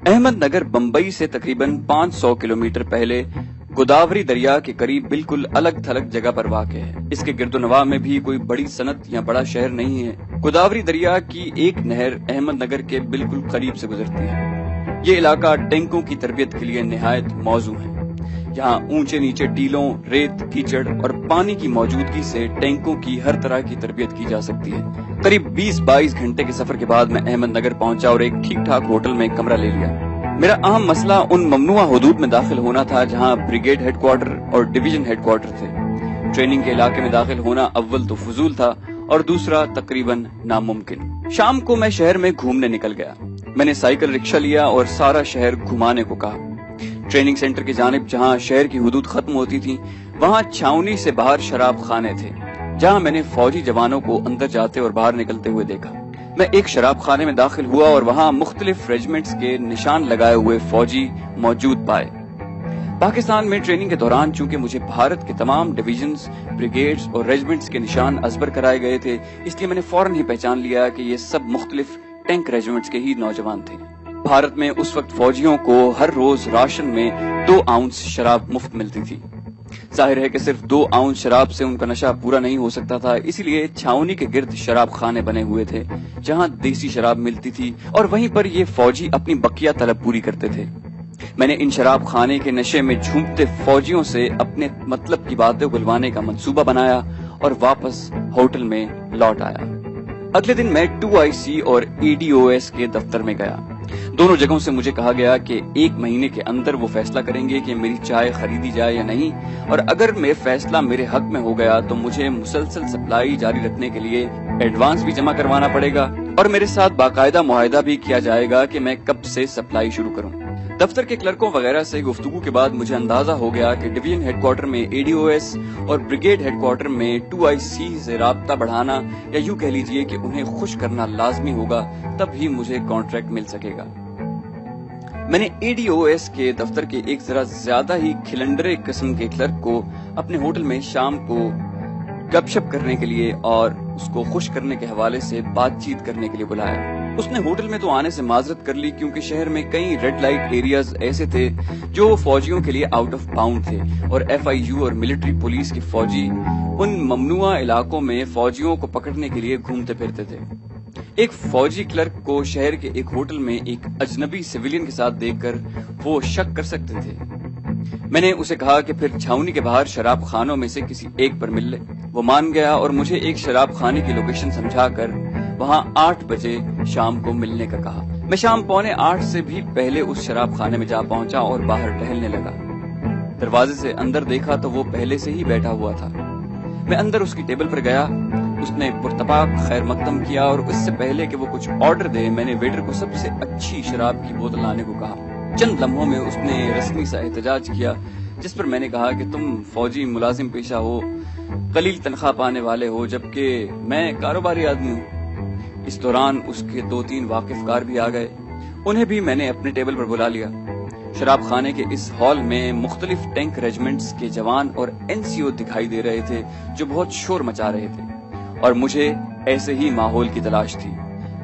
احمد نگر بمبئی سے تقریباً 500 کلومیٹر پہلے گوداوری دریا کے قریب بالکل الگ تھلگ جگہ پر واقع ہے۔ اس کے گرد و نواح میں بھی کوئی بڑی صنعت یا بڑا شہر نہیں ہے۔ گوداوری دریا کی ایک نہر احمد نگر کے بالکل قریب سے گزرتی ہے۔ یہ علاقہ ٹینکوں کی تربیت کے لیے نہایت موزوں ہے۔ یہاں اونچے نیچے ٹیلوں، ریت، کیچڑ اور پانی کی موجودگی سے ٹینکوں کی ہر طرح کی تربیت کی جا سکتی ہے۔ قریب 20-22 گھنٹے کے سفر کے بعد میں احمد نگر پہنچا اور ایک ٹھیک ٹھاک ہوٹل میں کمرہ لے لیا۔ میرا اہم مسئلہ ان ممنوعہ حدود میں داخل ہونا تھا جہاں بریگیڈ ہیڈ کوارٹر اور ڈویژن ہیڈ کوارٹر تھے۔ ٹریننگ کے علاقے میں داخل ہونا اول تو فضول تھا اور دوسرا تقریباً ناممکن۔ شام کو میں شہر میں گھومنے نکل گیا۔ میں نے سائیکل رکشہ لیا اور سارا شہر گھمانے کو کہا۔ ٹریننگ سینٹر کی جانب جہاں شہر کی حدود ختم ہوتی تھی وہاں چھاؤنی سے باہر شراب خانے تھے جہاں میں نے فوجی جوانوں کو اندر جاتے اور باہر نکلتے ہوئے دیکھا۔ میں ایک شراب خانے میں داخل ہوا اور وہاں مختلف ریجمنٹس کے نشان لگائے ہوئے فوجی موجود پائے۔ پاکستان میں ٹریننگ کے دوران چونکہ مجھے بھارت کے تمام ڈویژنز، بریگیڈز اور ریجمنٹس کے نشان ازبر کرائے گئے تھے، اس لیے میں نے فوراً ہی پہچان لیا کہ یہ سب مختلف ٹینک ریجمنٹس کے ہی نوجوان تھے۔ بھارت میں اس وقت فوجیوں کو ہر روز راشن میں 2 آؤنس شراب مفت ملتی تھی۔ ظاہر ہے کہ صرف 2 آؤنس شراب سے ان کا نشہ پورا نہیں ہو سکتا تھا، اسی لیے چھاؤنی کے گرد شراب خانے بنے ہوئے تھے جہاں دیسی شراب ملتی تھی اور وہیں پر یہ فوجی اپنی بقیہ طلب پوری کرتے تھے۔ میں نے ان شراب خانے کے نشے میں جھومتے فوجیوں سے اپنے مطلب کی باتیں گلوانے کا منصوبہ بنایا اور واپس ہوٹل میں لوٹ آیا۔ اگلے دن میں 2IC اور EDOS کے دفتر میں گیا۔ دونوں جگہوں سے مجھے کہا گیا کہ 1 مہینے کے اندر وہ فیصلہ کریں گے کہ میری چائے خریدی جائے یا نہیں، اور اگر میرے فیصلہ میرے حق میں ہو گیا تو مجھے مسلسل سپلائی جاری رکھنے کے لیے ایڈوانس بھی جمع کروانا پڑے گا اور میرے ساتھ باقاعدہ معاہدہ بھی کیا جائے گا کہ میں کب سے سپلائی شروع کروں۔ دفتر کے کلرکوں وغیرہ سے گفتگو کے بعد مجھے اندازہ ہو گیا کہ ڈویژن ہیڈ کوارٹر میں EDOS اور بریگیڈ ہیڈ کوارٹر میں 2IC سے رابطہ بڑھانا یا یوں کہہ لیجئے کہ انہیں خوش کرنا لازمی ہوگا، تب ہی مجھے کانٹریکٹ مل سکے گا۔ میں نے EDOS کے دفتر کے ایک ذرا زیادہ ہی کھلنڈرے قسم کے کلرک کو اپنے ہوٹل میں شام کو گپ شپ کرنے کے لیے اور اس کو خوش کرنے کے حوالے سے بات چیت کرنے کے لیے بلایا۔ اس نے ہوٹل میں تو آنے سے معذرت کر لی کیونکہ شہر میں کئی ریڈ لائٹ ایریاز ایسے تھے جو فوجیوں کے لیے آؤٹ آف باؤنڈ تھے اور FIU اور ملٹری پولیس کے فوجی ان ممنوعہ علاقوں میں فوجیوں کو پکڑنے کے لیے گھومتے پھرتے تھے۔ ایک فوجی کلرک کو شہر کے ایک ہوٹل میں ایک اجنبی سویلین کے ساتھ دیکھ کر وہ شک کر سکتے تھے۔ میں نے اسے کہا کہ پھر چھاؤنی کے باہر شراب خانوں میں سے کسی ایک پر مل لے۔ وہ مان گیا اور مجھے ایک شراب خانے کی لوکیشن سمجھا کر وہاں 8 بجے شام کو ملنے کا کہا۔ میں شام 7:45 سے بھی پہلے اس شراب خانے میں جا پہنچا اور باہر ٹہلنے لگا۔ دروازے سے اندر دیکھا تو وہ پہلے سے ہی بیٹھا ہوا تھا۔ میں اندر اس کی ٹیبل پر گیا۔ اس نے پرتپاک خیر مقدم کیا اور اس سے پہلے کہ وہ کچھ آرڈر دے میں نے ویٹر کو سب سے اچھی شراب کی بوتل لانے کو کہا۔ چند لمحوں میں اس نے رسمی سا احتجاج کیا جس پر میں نے کہا کہ تم فوجی ملازم پیشہ ہو، قلیل تنخواہ پانے والے ہو، جبکہ میں کاروباری آدمی ہوں۔ اس دوران اس کے 2-3 واقف کار بھی آ گئے، انہیں بھی میں نے اپنے ٹیبل پر بلا لیا۔ شراب خانے کے اس ہال میں مختلف ٹینک ریجمنٹس کے جوان اور NCO دکھائی دے رہے تھے جو بہت شور مچا رہے تھے اور مجھے ایسے ہی ماحول کی تلاش تھی۔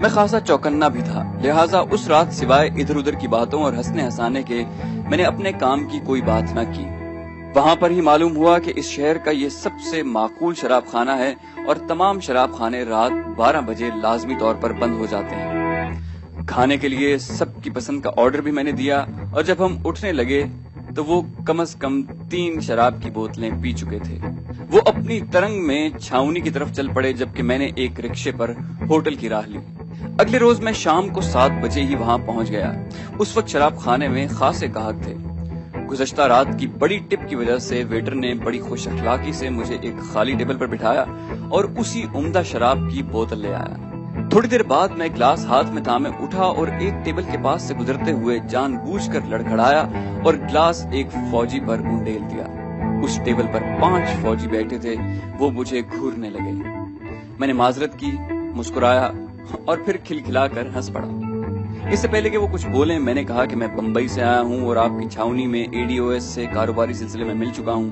میں خاصا چوکنا بھی تھا، لہٰذا اس رات سوائے ادھر ادھر کی باتوں اور ہنسنے ہنسانے کے میں نے اپنے کام کی کوئی بات نہ کی۔ وہاں پر ہی معلوم ہوا کہ اس شہر کا یہ سب سے معقول شراب خانہ ہے اور تمام شراب خانے رات 12 بجے لازمی طور پر بند ہو جاتے ہیں۔ کھانے کے لیے سب کی پسند کا آرڈر بھی میں نے دیا اور جب ہم اٹھنے لگے تو وہ کم از کم 3 شراب کی بوتلیں پی چکے تھے۔ وہ اپنی ترنگ میں چھاؤنی کی طرف چل پڑے جبکہ میں نے ایک رکشے پر ہوٹل کی راہ لی۔ اگلے روز میں شام کو 7 بجے ہی وہاں پہنچ گیا۔ اس وقت شراب خانے میں خاصے گاہک تھے۔ گزشتہ رات کی بڑی ٹپ کی وجہ سے ویٹر نے بڑی خوش اخلاقی سے مجھے ایک خالی ٹیبل پر بٹھایا اور اسی عمدہ شراب کی بوتل لے آیا۔ تھوڑی دیر بعد میں گلاس ہاتھ میں تھامے اٹھا اور ایک ٹیبل کے پاس سے گزرتے ہوئے جان بوجھ کر لڑکھڑایا اور گلاس ایک فوجی پر انڈیل دیا۔ اس ٹیبل پر 5 فوجی بیٹھے تھے، وہ مجھے گھورنے لگے۔ میں نے معذرت کی، مسکرایا اور پھر کھلکھلا کر ہنس پڑا۔ اس سے پہلے کہ وہ کچھ بولیں میں نے کہا کہ میں بمبئی سے آیا ہوں اور آپ کی چھاؤنی میں EDOS سے کاروباری سلسلے میں مل چکا ہوں،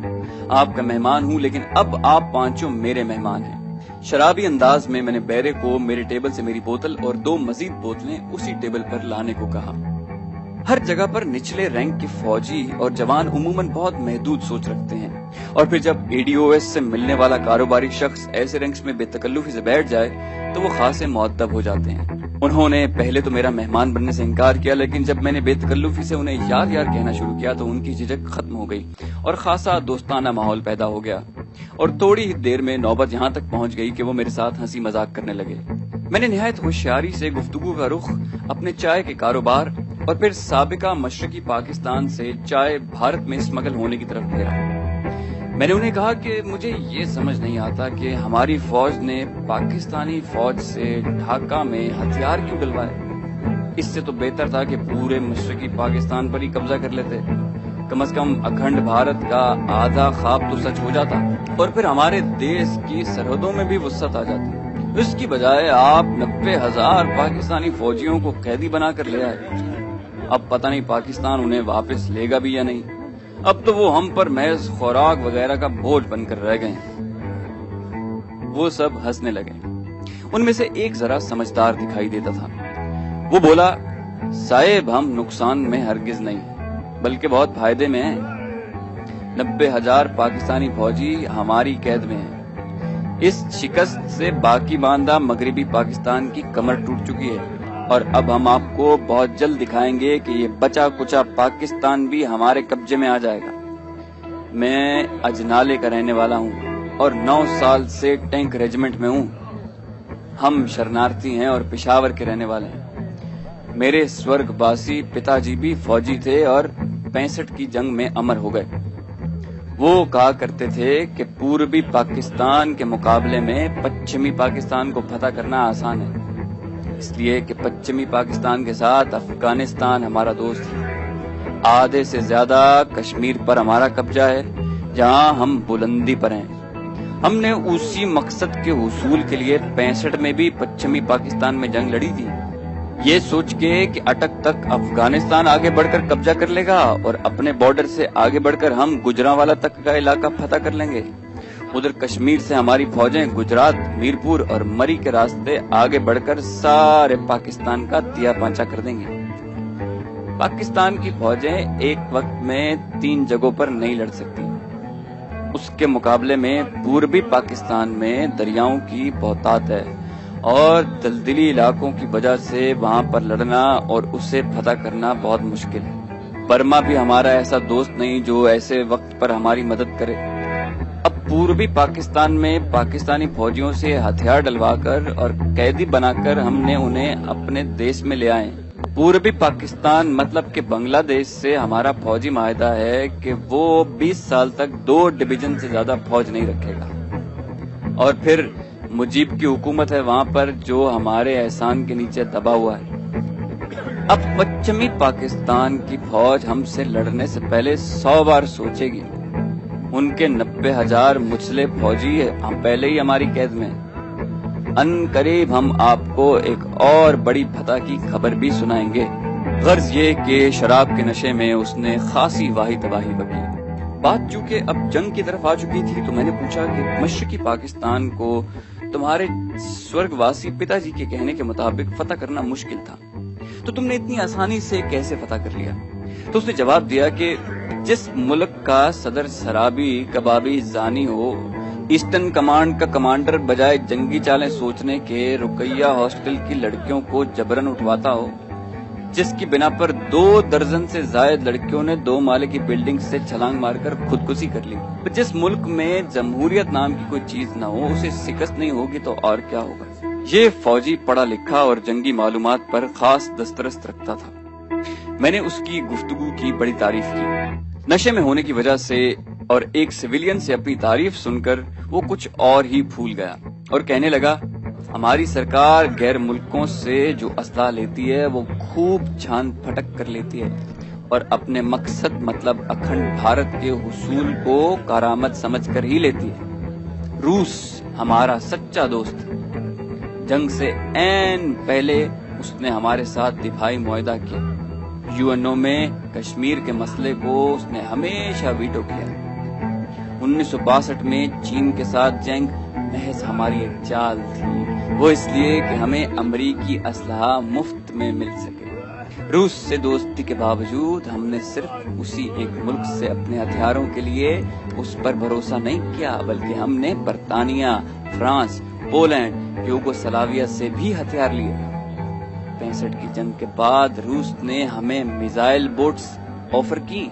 آپ کا مہمان ہوں، لیکن اب آپ 5 میرے مہمان ہیں۔ شرابی انداز میں نے بیرے کو میرے ٹیبل سے میری بوتل اور 2 مزید بوتلیں اسی ٹیبل پر لانے کو کہا۔ ہر جگہ پر نچلے رینک کے فوجی اور جوان عموماً بہت محدود سوچ رکھتے ہیں، اور پھر جب ADOS سے ملنے والا کاروباری شخص ایسے رینکس میں بے تکلفی سے بیٹھ جائے تو وہ خاصے مؤدب ہو جاتے ہیں۔ انہوں نے پہلے تو میرا مہمان بننے سے انکار کیا، لیکن جب میں نے بے تکلفی سے انہیں یار یار کہنا شروع کیا تو ان کی جھجک ختم ہو گئی اور خاصا دوستانہ ماحول پیدا ہو گیا، اور تھوڑی ہی دیر میں نوبت یہاں تک پہنچ گئی کہ وہ میرے ساتھ ہنسی مذاق کرنے لگے۔ میں نے نہایت ہوشیاری سے گفتگو کا رخ اپنے چائے کے کاروبار اور پھر سابقہ مشرقی پاکستان سے چائے بھارت میں اسمگل ہونے کی طرف پھیرا۔ میں نے انہیں کہا کہ مجھے یہ سمجھ نہیں آتا کہ ہماری فوج نے پاکستانی فوج سے ڈھاکہ میں ہتھیار کیوں ڈلوائے۔ اس سے تو بہتر تھا کہ پورے مشرقی پاکستان پر ہی قبضہ کر لیتے، کم از کم اکھنڈ بھارت کا آدھا خواب تو سچ ہو جاتا اور پھر ہمارے دیش کی سرحدوں میں بھی وسعت آ جاتی۔ اس کی بجائے آپ 90,000 پاکستانی فوجیوں کو قیدی بنا کر لے آئے۔ اب پتہ نہیں پاکستان انہیں واپس لے گا بھی یا نہیں، اب تو وہ ہم پر محض خوراک وغیرہ کا بوجھ بن کر رہ گئے ہیں۔ وہ سب ہنسنے لگے۔ ان میں سے ایک ذرا سمجھدار دکھائی دیتا تھا۔ وہ بولا، صاحب ہم نقصان میں ہرگز نہیں بلکہ بہت فائدے میں ہیں۔ 90,000 پاکستانی فوجی ہماری قید میں ہیں۔ اس شکست سے باقی باندھا مغربی پاکستان کی کمر ٹوٹ چکی ہے، اور اب ہم آپ کو بہت جلد دکھائیں گے کہ یہ بچا کچا پاکستان بھی ہمارے قبضے میں آ جائے گا۔ میں اجنالے کا رہنے والا ہوں اور 9 سال سے ٹینک ریجمنٹ میں ہوں۔ ہم شرنارتی ہیں اور پشاور کے رہنے والے ہیں۔ میرے سورگ باسی پتا جی بھی فوجی تھے اور 65 کی جنگ میں امر ہو گئے۔ وہ کہا کرتے تھے کہ پوربی پاکستان کے مقابلے میں پچھمی پاکستان کو فتح کرنا آسان ہے، اس لیے کہ پچھمی پاکستان کے ساتھ افغانستان ہمارا دوست ہے۔ آدھے سے زیادہ کشمیر پر ہمارا قبضہ ہے، جہاں ہم بلندی پر ہیں۔ ہم نے اسی مقصد کے حصول کے لیے 65 میں بھی پچھمی پاکستان میں جنگ لڑی تھی، یہ سوچ کے کہ اٹک تک افغانستان آگے بڑھ کر قبضہ کر لے گا اور اپنے بارڈر سے آگے بڑھ کر ہم گجرانوالہ تک کا علاقہ فتح کر لیں گے۔ ادھر کشمیر سے ہماری فوجیں گجرات، میرپور اور مری کے راستے آگے بڑھ کر سارے پاکستان کا تیا پانچا کر دیں گے۔ پاکستان کی فوجیں ایک وقت میں 3 جگہوں پر نہیں لڑ سکتی۔ اس کے مقابلے میں پوربی پاکستان میں دریاؤں کی بہتات ہے اور دلدلی علاقوں کی وجہ سے وہاں پر لڑنا اور اسے فتح کرنا بہت مشکل ہے۔ برما بھی ہمارا ایسا دوست نہیں جو ایسے وقت پر ہماری مدد کرے۔ اب پوربی پاکستان میں پاکستانی فوجیوں سے ہتھیار ڈلوا کر اور قیدی بنا کر ہم نے انہیں اپنے دیش میں لے آئے۔ پوربی پاکستان مطلب کہ بنگلہ دیش سے ہمارا فوجی معاہدہ ہے کہ وہ 20 سال تک 2 ڈویژن سے زیادہ فوج نہیں رکھے گا، اور پھر مجیب کی حکومت ہے وہاں پر جو ہمارے احسان کے نیچے دبا ہوا ہے۔ اب پچھمی پاکستان کی فوج ہم سے لڑنے سے پہلے 100 بار سوچے گی۔ ان کے 90,000 مسلح فوجی ہم پہلے ہی ہماری قید میں ہیں۔ ان قریب ہم آپ کو ایک اور بڑی فتح کی خبر بھی سنائیں گے۔ غرض یہ کہ شراب کے نشے میں اس نے خاصی واہی تباہی بکی۔ بات چونکہ اب جنگ کی طرف آ چکی تھی تو میں نے پوچھا کہ مشرقی پاکستان کو تمہارے سورگواسی پتا جی کے کہنے کے مطابق فتح کرنا مشکل تھا، تو تم نے اتنی آسانی سے کیسے فتح کر لیا؟ تو اس نے جواب دیا کہ جس ملک کا صدر شرابی کبابی زانی ہو، ایسٹرن کمانڈ کا کمانڈر بجائے جنگی چالیں سوچنے کے رقیہ ہاسٹل کی لڑکیوں کو جبرن اٹھواتا ہو، جس کی بنا پر 2 درجن سے زائد لڑکیوں نے 2 مالے کی بلڈنگ سے چھلانگ مار کر خودکشی کر لی، جس ملک میں جمہوریت نام کی کوئی چیز نہ ہو، اسے شکست نہیں ہوگی تو اور کیا ہوگا؟ یہ فوجی پڑھا لکھا اور جنگی معلومات پر خاص دسترس رکھتا تھا۔ میں نے اس کی گفتگو کی بڑی تعریف کی۔ نشے میں ہونے کی وجہ سے اور ایک سویلین سے اپنی تعریف سن کر وہ کچھ اور ہی پھول گیا اور کہنے لگا، ہماری سرکار غیر ملکوں سے جو اسلحہ لیتی ہے وہ خوب چھان پھٹک کر لیتی ہے اور اپنے مقصد مطلب اکھنڈ بھارت کے حصول کو کارآمد سمجھ کر ہی لیتی ہے۔ روس ہمارا سچا دوست، جنگ سے عین پہلے اس نے ہمارے ساتھ دفاعی معاہدہ کیا۔ UNO میں کشمیر کے مسئلے کو اس نے ہمیشہ ویٹو کیا۔ 1962 میں چین کے ساتھ جنگ محض ہماری ایک چال تھی، وہ اس لیے کہ ہمیں امریکی اسلحہ مفت میں مل سکے۔ روس سے دوستی کے باوجود ہم نے صرف اسی ایک ملک سے اپنے ہتھیاروں کے لیے اس پر بھروسہ نہیں کیا، بلکہ ہم نے برطانیہ، فرانس، پولینڈ، یوگوسلاویہ سے بھی ہتھیار لیے۔ 65 کی جنگ کے بعد روس نے ہمیں میزائل بوٹس آفر کی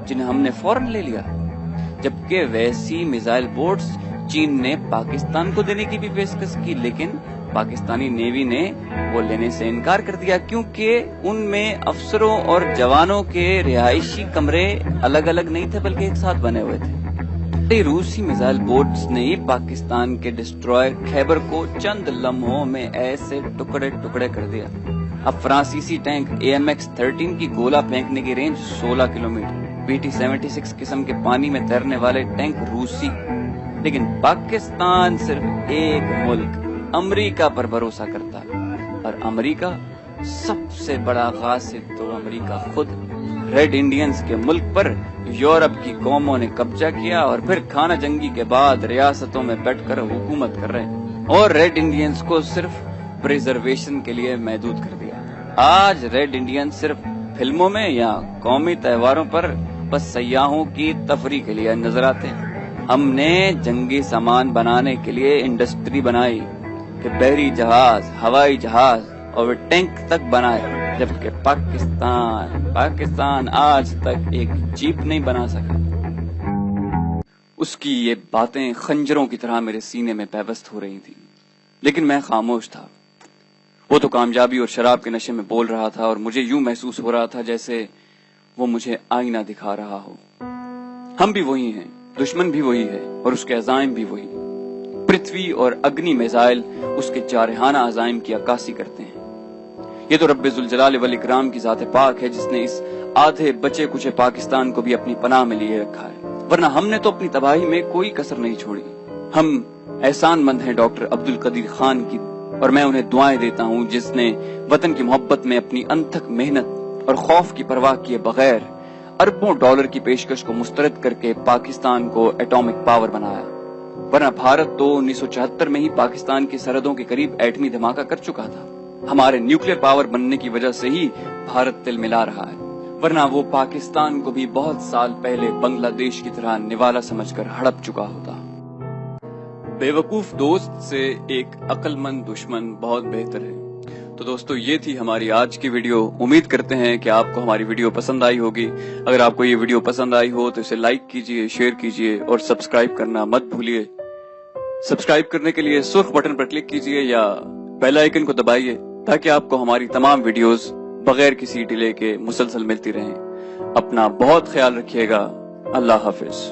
جنہیں ہم نے فوراً لے لیا، جبکہ ویسی میزائل بوٹس چین نے پاکستان کو دینے کی بھی پیشکش کی، لیکن پاکستانی نیوی نے وہ لینے سے انکار کر دیا کیونکہ ان میں افسروں اور جوانوں کے رہائشی کمرے الگ الگ نہیں تھے بلکہ ایک ساتھ بنے ہوئے تھے۔ روسی میزائل بوٹس نے پاکستان کے ڈسٹرائر خیبر کو چند لمحوں میں ایسے ٹکڑے ٹکڑے کر دیا۔ اب فرانسیسی ٹینک AMX-13 کی گولہ پھینکنے کی رینج 16 کلومیٹر، PT-76 قسم کے پانی میں تیرنے والے ٹینک روسی، لیکن پاکستان صرف ایک ملک امریکہ پر بھروسہ کرتا ہے، اور امریکہ سب سے بڑا غاصب تو امریکہ خود۔ ریڈ انڈینز کے ملک پر یورپ کی قوموں نے قبضہ کیا اور پھر خانہ جنگی کے بعد ریاستوں میں بیٹھ کر حکومت کر رہے ہیں اور ریڈ انڈینز کو صرف پریزرویشن کے لیے محدود کر دیا۔ آج ریڈ انڈین صرف فلموں میں یا قومی تہواروں پر بس سیاحوں کی تفریح کے لیے نظر آتے ہیں۔ ہم نے جنگی سامان بنانے کے لیے انڈسٹری بنائی کہ بحری جہاز، ہوائی جہاز اور ٹینک تک بنائے، جبکہ پاکستان آج تک ایک جیپ نہیں بنا سکا۔ اس کی یہ باتیں خنجروں کی طرح میرے سینے میں پیوست ہو رہی تھیں، لیکن میں خاموش تھا۔ وہ تو کامیابی اور شراب کے نشے میں بول رہا تھا اور مجھے یوں محسوس ہو رہا تھا جیسے وہ مجھے آئینہ دکھا رہا ہو۔ ہم بھی وہی ہیں، دشمن بھی وہی ہے اور اس کے عزائم بھی وہی۔ پرتھوی اور اگنی میزائل اس کے جارحانہ عزائم کی عکاسی کرتے ہیں۔ یہ تو رب ذوالجلال والاکرام کی ذات پاک ہے جس نے اس آدھے بچے کچے پاکستان کو بھی اپنی پناہ میں لیے رکھا ہے، ورنہ ہم نے تو اپنی تباہی میں کوئی کسر نہیں چھوڑی۔ ہم احسان مند ہیں ڈاکٹر عبدالقدیر خان کی، اور میں انہیں دعائیں دیتا ہوں جس نے وطن کی محبت میں اپنی انتھک محنت اور خوف کی پرواہ کیے بغیر اربوں ڈالر کی پیشکش کو مسترد کر کے پاکستان کو ایٹامک پاور بنایا، ورنہ بھارت تو 1974 میں ہی پاکستان کی سرحدوں کے قریب ایٹمی دھماکہ کر چکا تھا۔ ہمارے نیوکلیر پاور بننے کی وجہ سے ہی بھارت تل ملا رہا ہے، ورنہ وہ پاکستان کو بھی بہت سال پہلے بنگلہ دیش کی طرح نوالا سمجھ کر ہڑپ چکا ہوتا۔ بے وقوف دوست سے ایک عقل مند دشمن بہت بہتر ہے۔ تو دوستو، یہ تھی ہماری آج کی ویڈیو۔ امید کرتے ہیں کہ آپ کو ہماری ویڈیو پسند آئی ہوگی۔ اگر آپ کو یہ ویڈیو پسند آئی ہو تو اسے لائک کیجئے، شیئر کیجئے اور سبسکرائب کرنا مت بھولیے۔ سبسکرائب کرنے کے لیے سرخ بٹن پر کلک کیجئے یا بیل آئیکن کو دبائیے تاکہ آپ کو ہماری تمام ویڈیوز بغیر کسی ڈیلے کے مسلسل ملتی رہیں۔ اپنا بہت خیال رکھیے گا۔ اللہ حافظ۔